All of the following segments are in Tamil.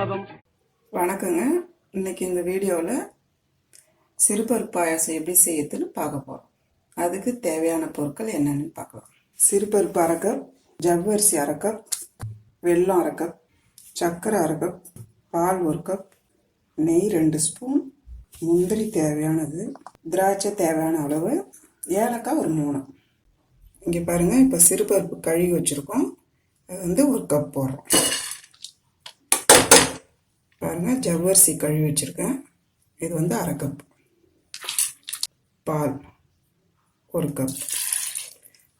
சுப்பிரபாதம். வணக்கங்க. இன்னைக்கு இந்த வீடியோவில் சிறுபருப்பு பாயாசம் எப்படி செய்யறதுன்னு பார்க்க போகிறோம். அதுக்கு தேவையான பொருட்கள் என்னென்னு பார்க்கலாம். சிறுபருப்பு அரை கப், ஜவ்வரிசி அரை கப், வெல்லம் அரை கப், சர்க்கரை அரை கப், பால் 1 கப், நெய் 2 ஸ்பூன், முந்திரி தேவையானது, திராட்சை தேவையான அளவு, ஏலக்காய் ஒரு 3. இங்கே பாருங்கள், இப்போ சிறுபருப்பு கழுவி வச்சுருக்கோம். அது 1 கப் போடுறோம். பாருங்கள், ஜவ்வரிசி கழுவி வச்சுருக்கேன். இது அரை கப். பால் 1 கப்.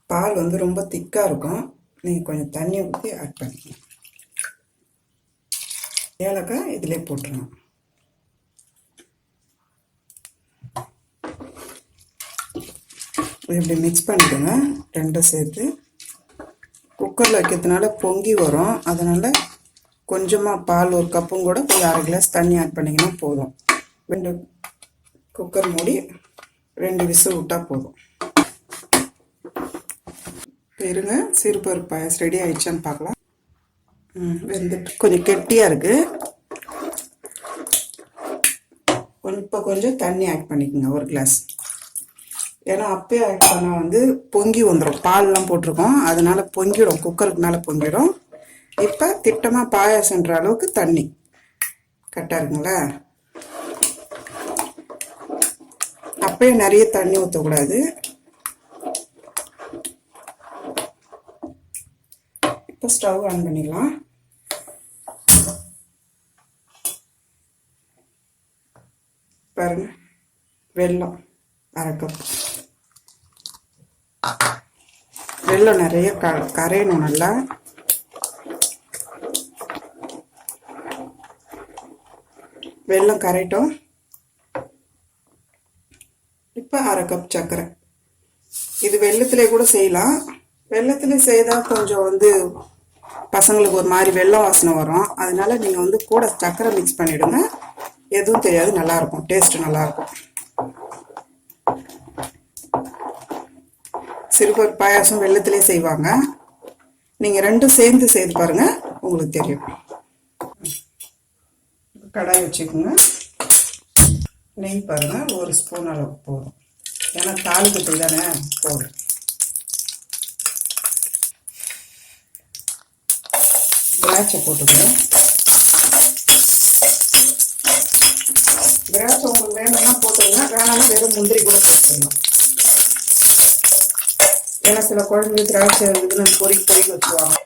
பால் ரொம்ப திக்காக இருக்கும். நீங்கள் கொஞ்சம் தண்ணி ஊற்றி ஆட் பண்ணிக்கணும். ஏலக்காய் இதிலே போட்டுருங்க. இப்படி மிக்ஸ் பண்ணிவிடுங்க. ரெண்டும் சேர்த்து குக்கரில் வைக்கிறதுனால பொங்கி வரும். அதனால் கொஞ்சமாக பால் 1 கப்பும் கூட கொஞ்சம் அரை கிளாஸ் தண்ணி ஆட் பண்ணிங்கன்னா போதும். 2 குக்கர் மூடி 2 விசில் விட்டால் போதும். இருங்க, சிறுபருப்பு பாயாசம் ரெடி ஆயிடுச்சான்னு பார்க்கலாம். வெந்துட்டு கொஞ்சம் கெட்டியாக இருக்குது. இப்போ கொஞ்சம் தண்ணி ஆட் பண்ணிக்கோங்க, 1 கிளாஸ். ஏன்னா அப்பயே ஆட் பண்ணால் பொங்கி வந்துடும். பால்லாம் போட்டிருக்கோம், அதனால பொங்கிடும். குக்கருக்கு மேலே பொங்கிடும். இப்போ திட்டமாக பாயாசன்ற அளவுக்கு தண்ணி கரெக்டாக இருக்குங்களா? அப்பயே நிறைய தண்ணி ஊற்றக்கூடாது. இப்போ ஸ்டவ் ஆன் பண்ணிடலாம். பாருங்க, வெல்லம் அரை கப். வெல்லம் நிறைய கரையணும் நல்லா. வெல்லம் கரையட்டும். இப்போ அரை கப் சர்க்கரை. இது வெல்லத்திலே கூட செய்யலாம். வெல்லத்திலே செய்தால் கொஞ்சம் பசங்களுக்கு ஒரு மாதிரி வெல்லம் வாசனை வரும். அதனால நீங்கள் கூட சர்க்கரை மிக்ஸ் பண்ணிவிடுங்க. எதுவும் தெரியாது, நல்லாயிருக்கும். டேஸ்ட்டு நல்லாயிருக்கும். சிறுபருப்பு பாயாசம் வெல்லத்திலே செய்வாங்க. நீங்கள் ரெண்டும் சேர்ந்து செய்து பாருங்கள், உங்களுக்கு தெரியும். கடாய் வச்சுக்கோங்க. நெய் பாருங்கள், 1 ஸ்பூன் அளவு போதும். ஏன்னா தாளிப்பு தானே போதும். திராட்சை போட்டுக்கணும். திராட்சை உங்களுக்கு வேணும்னா போட்டுங்க, வேணாலும் வெறும் முந்திரி கூட போட்டுக்கலாம். ஏன்னா சில குழம்பு திராட்சை பொறி வச்சுருவாங்க.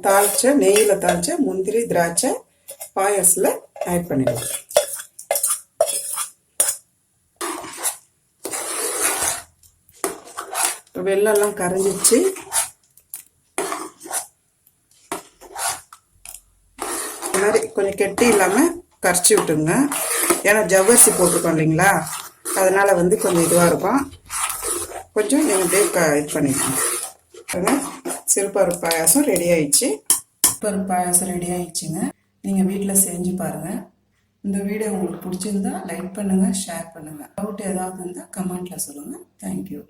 தாளிச்ச நெய்யில் தாளிச்ச முந்திரி திராட்சை பாயாசத்தில் ஆட் பண்ணிடுவோம். வெள்ளம்லாம் கரைஞ்சிச்சு. இந்த மாதிரி கொஞ்சம் கெட்டி இல்லாமல் கரைச்சி விட்டுங்க. ஏன்னா ஜவ்வரிசி போட்டிருக்கோம் இல்லைங்களா, அதனால் கொஞ்சம் இதுவாக இருக்கும். கொஞ்சம் நீங்கள் அப்படியே இது பண்ணிக்கோங்க. சிறுபருப்பு பாயாசம் ரெடி ஆயிடுச்சு. பருப்பு பாயாசம் ரெடி ஆயிடுச்சுங்க. நீங்கள் வீட்டில் செஞ்சு பாருங்கள். இந்த வீடியோ உங்களுக்கு பிடிச்சிருந்தா லைக் பண்ணுங்கள், ஷேர் பண்ணுங்கள். டவுட் ஏதாவது இருந்தால் கமெண்ட்டில் சொல்லுங்கள். தேங்க்யூ.